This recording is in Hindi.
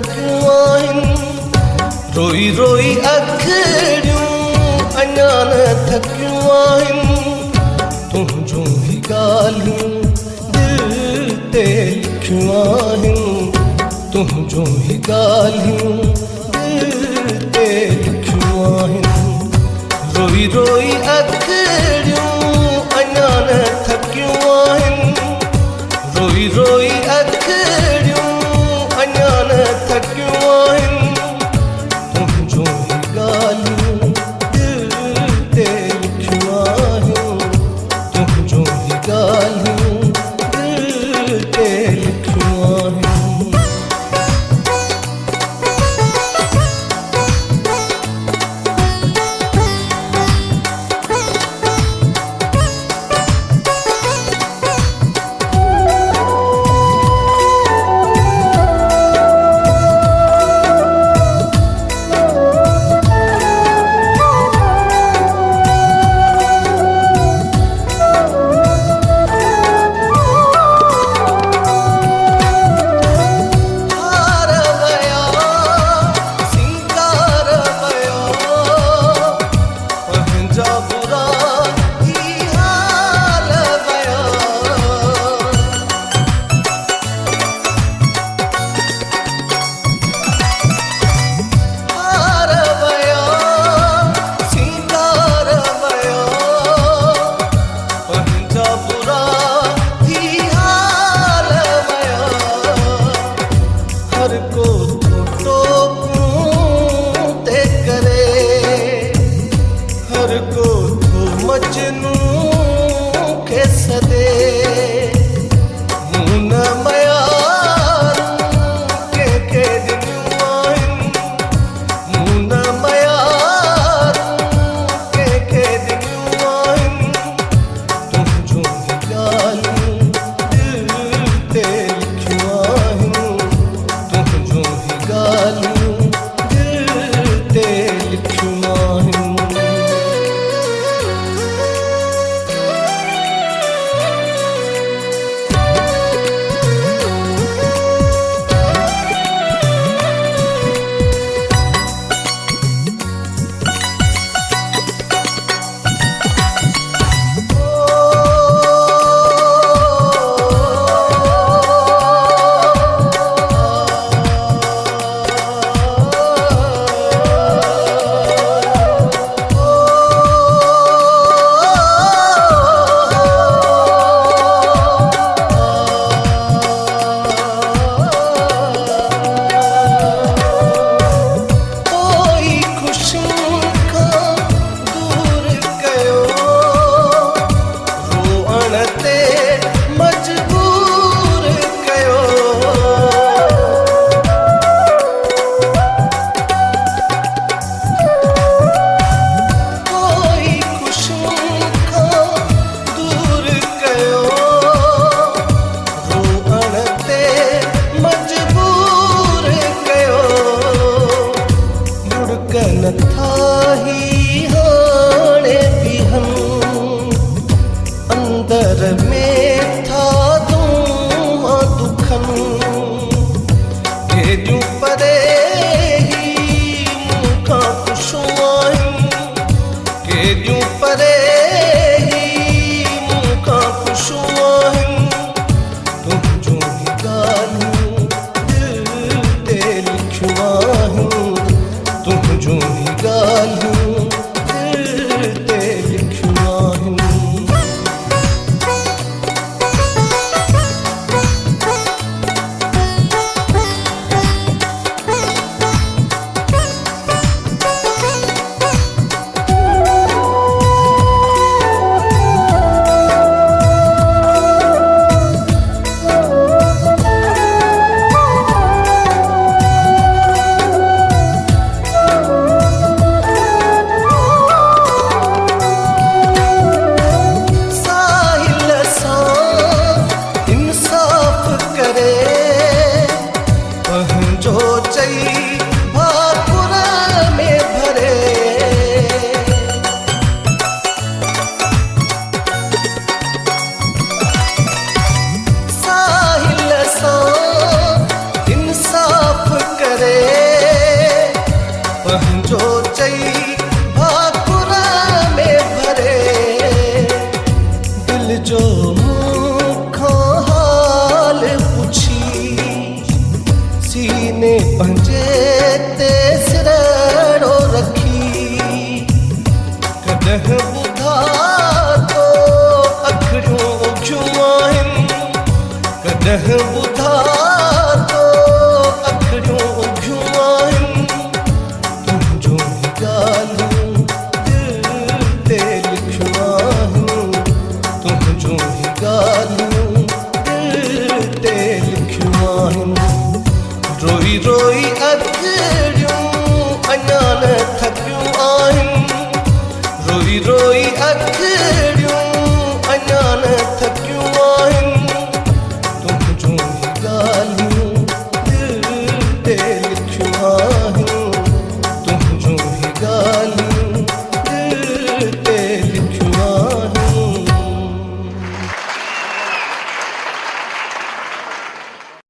थकियूं आहिनि रोई रोई अखियूं अञा न थकियूं आहिनि तुंहिंजूं ही ॻाल्हियूं दिलि ते लिखियूं आहिनि तुंहिंजूं ही ॻाल्हियूं दिलि ते लिखियूं आहिनि रोई रोई अखियूं अञा न थकियूं आहिनि रोई रोई अखियूं अञा न थकियूं आहिनि तुंहिंजूं ही ॻाल्हियूं दिलि ते लिखियूं आहिनि तुंहिंजूं ही ॻाल्हियूं दिलि ते लिखियूं आहिनि करे पंहिंजो चई भाकुर में भरे दिल जो मूंखां हाल पुछी सीने पंहिंजे ते सिरड़ो रखी कॾहिं ॿुधा तो अखियूं उघियूं आहिनि कॾहिं ॿुधा तो अखियूं उघियूं आहिनि तुंहिंजो ॻाल्हियूं दिल ते लिखियूं आहिनि तुंहिंजो ॻाल्हियूं दिल ते लिखियूं आहिनि रोई रोई अखियूं अञा न थकियूं आहिनि रोई रोई अखियूं अञा न थकियूं आहिनि तुंहिंजो ॻाल्हियूं दिल ते